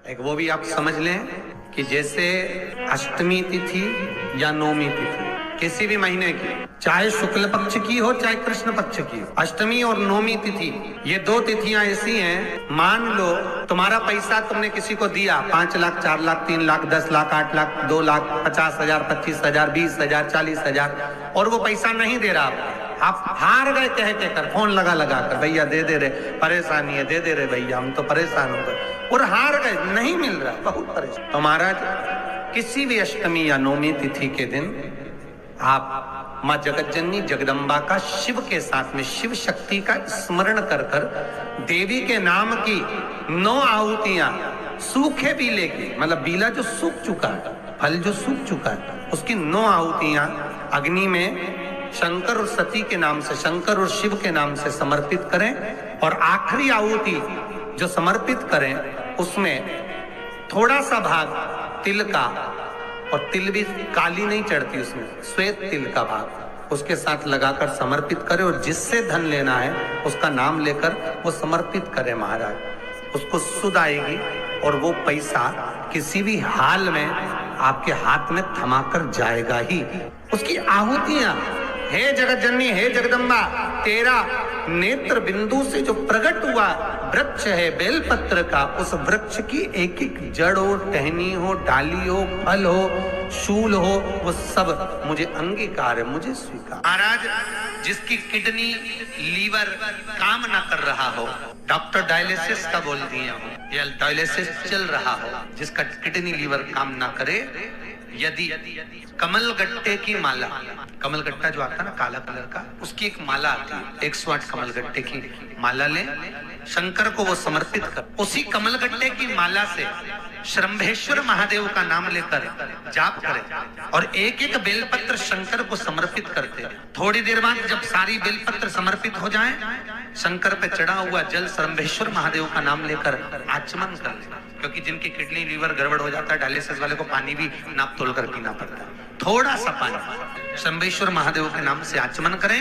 एक वो भी आप समझ लें कि जैसे अष्टमी तिथि या नवमी तिथि किसी भी महीने की, चाहे शुक्ल पक्ष की हो चाहे कृष्ण पक्ष की हो, अष्टमी और नवमी तिथि ये दो तिथियां ऐसी हैं, मान लो तुम्हारा पैसा तुमने किसी को दिया 5 लाख 4 लाख 3 लाख 10 लाख 8 लाख 2 लाख 50,000 25,000 20,000 40,000 और वो पैसा नहीं दे रहा, आप हार गए कह के कर, फोन लगा कर भैया दे रहे, परेशानी है दे रहे भैया, हम तो परेशान हो गए और हार गए, नहीं मिल रहा, बहुत परेशान। तो महाराज किसी भी अष्टमी या नवमी तिथि के दिन आप माँ जगतजननी जगदम्बा का शिव के साथ में शिव शक्ति का स्मरण कर कर देवी के नाम की 9 आहुतियां सूखे बीले की, मतलब बीला जो सूख चुका है, फल जो सूख चुका है, उसकी 9 आहुतियां अग्नि में शंकर और सती के नाम से, शंकर और शिव के नाम से समर्पित करें और आखिरी आहुति जो समर्पित करें उसमें थोड़ा सा भाग तिल का, और तिल भी काली नहीं चढ़ती उसमें, श्वेत तिल का भाग उसके साथ लगाकर समर्पित करें और जिससे धन लेना है उसका नाम लेकर वो समर्पित करें महाराज, उसको सुध आएगी और वो पैसा किसी भी हाल में आपके हाथ में थमाकर जाएगा ही। उसकी आहुतियां, हे जगत जननी हे जगदम्बा, तेरा नेत्र बिंदु से जो प्रकट हुआ वृक्ष है बेलपत्र का, उस वृक्ष की एक एक जड़ हो, टहनी हो, डाली हो, फल हो, शूल हो, वो सब मुझे अंगीकार है, मुझे स्वीकार। महाराज जिसकी किडनी लीवर काम ना कर रहा हो, डॉक्टर डायलिसिस का बोल दिए हो या डायलिसिस चल रहा हो, जिसका किडनी लीवर काम ना करे, यदि कमल गट्टे की माला, कमल गट्टा जो आता है ना काला कलर का, उसकी एक माला आती है, 108 कमल गट्टे की माला ले, शंकर को वो समर्पित कर, उसी कमल गट्टे की माला से श्रंभेश्वर महादेव का नाम लेकर जाप करें और एक एक बेलपत्र शंकर को समर्पित करते। थोड़ी देर बाद जब सारी बेलपत्र समर्पित हो जाएं, शंकर पे चढ़ा हुआ जल श्रंभेश्वर महादेव का नाम लेकर आचमन कर ले, क्योंकि जिनकी किडनी लीवर गड़बड़ हो जाता है डायलिसिस वाले को पानी भी नाप तोल कर पीना पड़ता है, थोड़ा सा पानी शंभेश्वर महादेव के नाम से आचमन करें,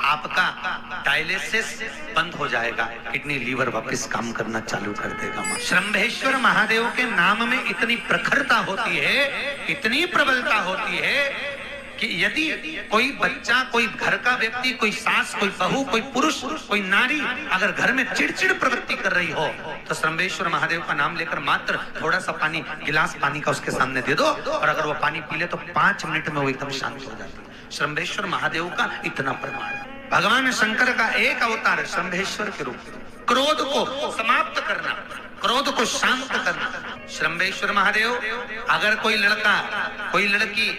आपका डायलिसिस बंद हो जाएगा, किडनी लीवर वापस काम करना चालू कर देगा। शंभेश्वर महादेव के नाम में इतनी प्रखरता होती है, इतनी प्रबलता होती है कि यदि कोई बच्चा, कोई घर का व्यक्ति, कोई सास, कोई बहू, कोई पुरुष, कोई नारी अगर घर में चिड़चिड़ प्रवृत्ति कर रही हो तो श्रंभेश्वर महादेव का नाम लेकर मात्र थोड़ा सा पानी, गिलास पानी का उसके सामने दे दो और अगर वो पानी पी ले तो 5 मिनट में वो एकदम शांत हो जाती है। श्रंभेश्वर महादेव का इतना प्रमाण है। भगवान शंकर का एक अवतार श्रंभेश्वर के रूप में क्रोध को समाप्त करना, क्रोध को शांत करना। श्रंभेश्वर महादेव, अगर कोई लड़का कोई लड़की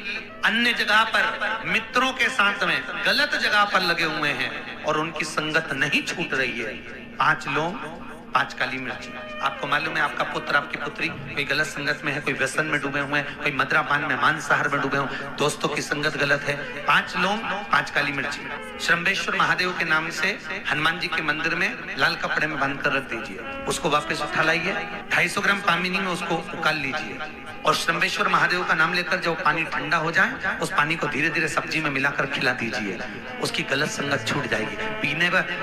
अन्य जगह पर मित्रों के साथ में गलत जगह पर लगे हुए हैं और उनकी संगत नहीं छूट रही है, 5 लोग 5 काली मिर्ची। आपको मालूम है आपका पुत्र, आपकी पुत्री कोई गलत संगत में है, कोई व्यसन में डूबे हुए हैं, कोई मद्रापान में, मांसाहार में डूबे हुए, दोस्तों की संगत गलत है, 5 लोग 5 काली मिर्ची। श्रंभेश्वर महादेव के नाम से हनुमान जी के मंदिर में लाल कपड़े में बांध कर रख दीजिए, उसको वापस उठा लाइए, 250 ग्राम पामिनी में उसको उकाल लीजिए और श्रंभेश्वर महादेव का नाम लेकर जब पानी ठंडा हो जाए उस पानी को धीरे धीरे सब्जी में मिलाकर खिला दीजिए, उसकी गलत संगत छूट जाएगी,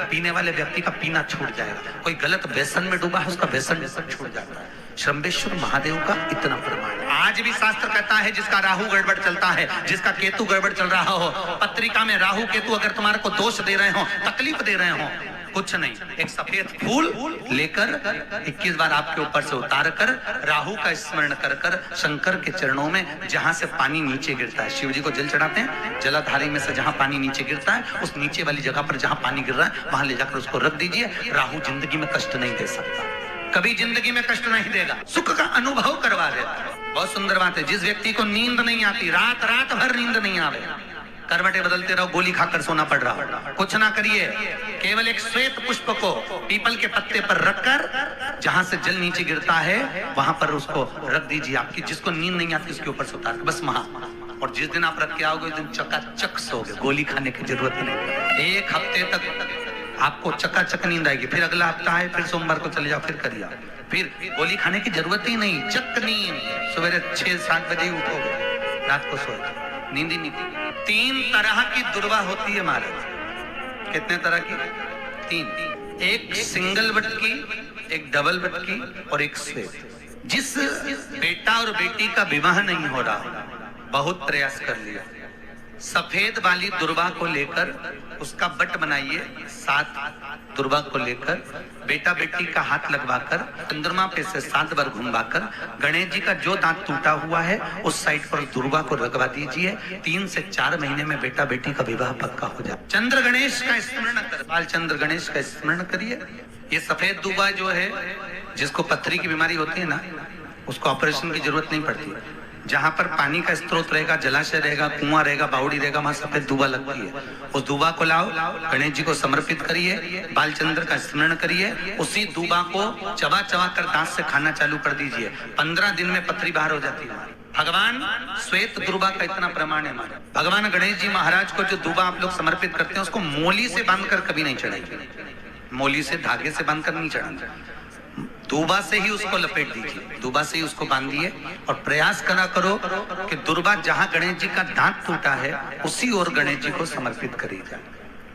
पीने वाले व्यक्ति का पीना छूट जाएगा, कोई गलत व्यसन में डूबा है उसका व्यसन छूट जाता है। श्रंभेश्वर महादेव का इतना प्रमाण है। आज भी शास्त्र कहता है जिसका राहु गड़बड़ चलता है, जिसका केतु गड़बड़ चल रहा हो, पत्रिका में राहु केतु अगर तुम्हारे को दोष दे रहे हो, तकलीफ दे रहे हो, कुछ नहीं, एक सफेद फूल लेकर 21 बार आपके ऊपर से उतार कर राहु का स्मरण कर कर शंकर के चरणों में जहां से पानी नीचे गिरता है, शिव जी को जल चढ़ाते हैं, जलाधारी में से जहां पानी नीचे गिरता है उस नीचे वाली जगह पर जहां पानी गिर रहा है वहां ले जाकर उसको रख दीजिए। राहु जिंदगी में कष्ट नहीं दे सकता, कभी जिंदगी में कष्ट नहीं देगा, सुख का अनुभव करवा देता है। बहुत सुंदर बात है, जिस व्यक्ति को नींद नहीं आती, रात भर नींद नहीं आवे, करवटें बदलते रहो, गोली खाकर सोना पड़ रहा, कुछ ना करिए, केवल एक श्वेत पुष्प को पीपल के पत्ते पर रखकर जहां से जल नीचे गिरता है वहां पर उसको रख दीजिए। आपकी जिसको नींद नहीं आती उसके ऊपर से उतार बस वहां, और जिस दिन आप रख के आओगे उस दिन चकाचक सोगे, गोली खाने की जरूरत नहीं। 1 हफ्ते तक आपको चकाचक नींद आएगी, फिर अगला हफ्ता है, फिर सोमवार को चले जाओ, फिर करिए, फिर गोली खाने की जरूरत ही नहीं, चक नींद, सवेरे 6-7 बजे ही उठोगे, रात को सोए, नींद ही नहीं। 3 तरह की दुर्वा होती है महाराज। कितने तरह की? 3, एक सिंगल बटकी, एक डबल बटकी और एक श्वेत। जिस बेटा और बेटी का विवाह नहीं हो रहा, बहुत प्रयास कर लिया, सफेद वाली दुर्वा को लेकर उसका बट बनाइए, 7 दुर्वा को लेकर बेटा बेटी का हाथ लगवाकर चंद्रमा पे से 7 बार घुमवाकर गणेश जी का जो दांत टूटा हुआ है उस साइड पर दुर्वा को लगवा दीजिए। 3 से 4 महीने में बेटा बेटी का विवाह पक्का हो जाए। चंद्र गणेश का स्मरण कर, बालचंद्र गणेश का स्मरण करिए। ये सफेद दुर्वा जो है, जिसको पथरी की बीमारी होती है ना, उसको ऑपरेशन की जरूरत नहीं पड़ती। जहां पर पानी का स्रोत रहेगा, जलाशय रहेगा, कुआं रहेगा, बावड़ी रहेगा, वहां सफेद दुबा लगती है। उस दुबा को लाओ, गणेश जी को समर्पित करिए, बालचंद्र का स्मरण करिए, उसी दुबा को चबा चबा कर दांत से खाना चालू कर दीजिए। 15 दिन में पथरी बाहर हो जाती है। भगवान श्वेत दुर्वा का इतना प्रमाण है हमारे। भगवान गणेश जी महाराज को जो दुबा आप लोग समर्पित करते हैं, उसको मोली से बांधकर कभी नहीं चढ़ाएंगे, मोली से धागे से बांधकर नहीं चढ़ाएंगे, दुबा से ही उसको लपेट दीजिए, दुबा से ही उसको बांधिए और प्रयास करा करो कि दुर्वा जहां गणेश जी का दांत टूटा है उसी ओर गणेश जी को समर्पित करी जाए।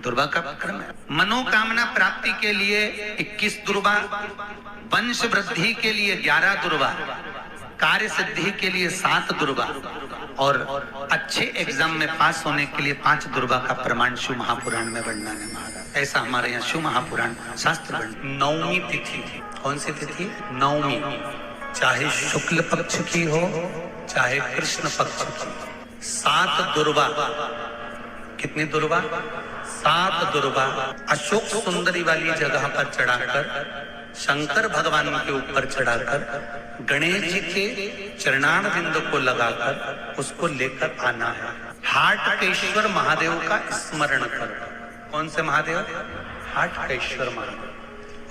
दुर्वा का क्रम है। मनोकामना प्राप्ति के लिए 21 दुर्वा, वंश वृद्धि के लिए 11 दुर्वा, कार्य सिद्धि के लिए 7 दुर्वा और अच्छे एग्जाम में पास होने के लिए 5 दुर्वा का प्रमाण शिव महापुराण में वर्णन है महाराज। ऐसा हमारे यहाँ शिव महापुराण शास्त्र वर्णन। 9वीं तिथि, कौन सी तिथि? 9वीं, चाहे शुक्ल पक्ष की हो चाहे कृष्ण पक्ष की, 7 दुर्वा। कितनी दुर्वा? 7 दुर्वा अशोक सुंदरी वाली जगह पर चढ़ाकर, शंकर भगवान के ऊपर चढ़ाकर, गणेश जी के चरणार बिंद को लगाकर उसको लेकर आना है। हाटकेश्वर महादेव का स्मरण कर। कौन से महादेव? हाटकेश्वर महादेव।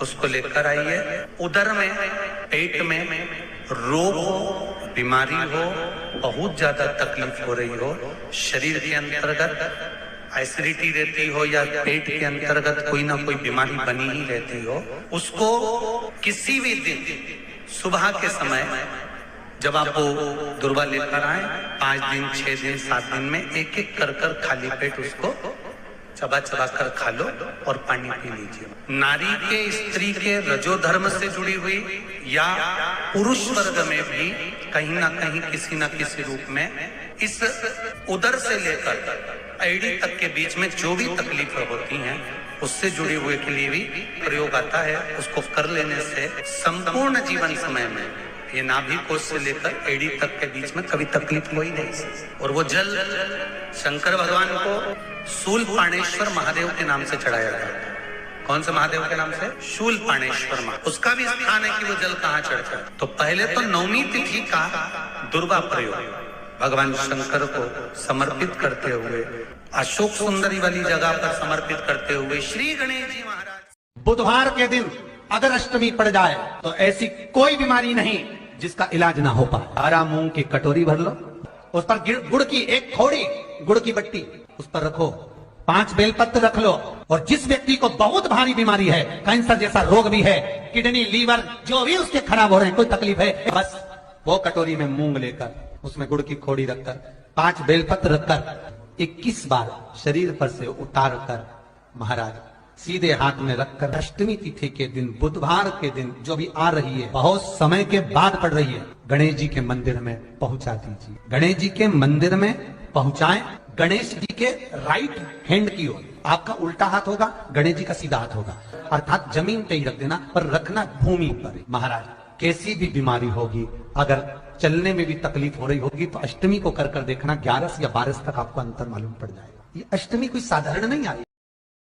उसको लेकर आइए। उदर में, पेट में रोग हो, बीमारी हो, बहुत ज्यादा तकलीफ हो रही हो, शरीर के अंतर्गत एसिडिटी रहती हो या पेट के अंतर्गत कोई ना कोई बीमारी बनी ही रहती हो, उसको किसी भी दिन सुबह के समय जब आप वो दुर्वा लेकर आए, 5 दिन, 6 दिन, 7 दिन में एक एक कर खाली पेट उसको चबा चबा कर खा लो और पानी पी लीजिए। नारी के, स्त्री के रजोधर्म से जुड़ी हुई या पुरुष वर्ग में भी कहीं ना कहीं किसी न किसी रूप में इस उदर से लेकर एड़ी तक के बीच में जो भी तकलीफें होती हैं उससे जुड़े हुए के लिए भी प्रयोग आता है। उसको कर लेने से संपूर्ण जीवन समय में ये नाभि कोश से लेकर एड़ी तक के बीच में कभी तकलीफ कोई नहीं। और वो जल शंकर भगवान को शूलपाणेश्वर महादेव के नाम से चढ़ाया गया। कौन से महादेव के नाम से? शूलपाणेश्वर महादेव। उसका भी स्थान है कि वो जल कहाँ चढ़ता है। तो पहले तो 9वीं तिथि का दुर्वा प्रयोग भगवान शंकर को समर्पित करते हुए, अशोक सुंदरी वाली जगह पर समर्पित करते हुए श्री गणेश जी महाराज। बुधवार के दिन अगर अष्टमी पड़ जाए तो ऐसी कोई बीमारी नहीं जिसका इलाज ना हो पाए। हरा मूंग की कटोरी भर लो, उस पर गुड़ की एक थोड़ी गुड़ की बट्टी उस पर रखो, 5 बेलपत्र रख लो, और जिस व्यक्ति को बहुत भारी बीमारी है, कैंसर जैसा रोग भी है, किडनी, लीवर जो भी उसके खराब हो रहे हैं, कोई तकलीफ है, बस वो कटोरी में मूंग लेकर उसमें गुड़ की खोड़ी रखकर 5 बेलपत्र रखकर 21 बार शरीर पर से उतार कर महाराज सीधे हाथ में रखकर अष्टमी तिथि के दिन, बुधवार के दिन जो भी आ रही है, बहुत समय के बाद पड़ रही है, गणेश जी के मंदिर में पहुंचा दीजिए। गणेश जी के मंदिर में पहुंचाएं। गणेश जी के राइट हैंड की ओर आपका उल्टा हाथ होगा, गणेश जी का सीधा हाथ होगा, अर्थात जमीन पे ही रख देना, पर रखना भूमि पर। महाराज कैसी भी बीमारी होगी, अगर चलने में भी तकलीफ हो रही होगी तो अष्टमी को कर देखना, 11 या 12 तक आपको अंतर मालूम पड़ जाएगा। ये अष्टमी कोई साधारण नहीं आई।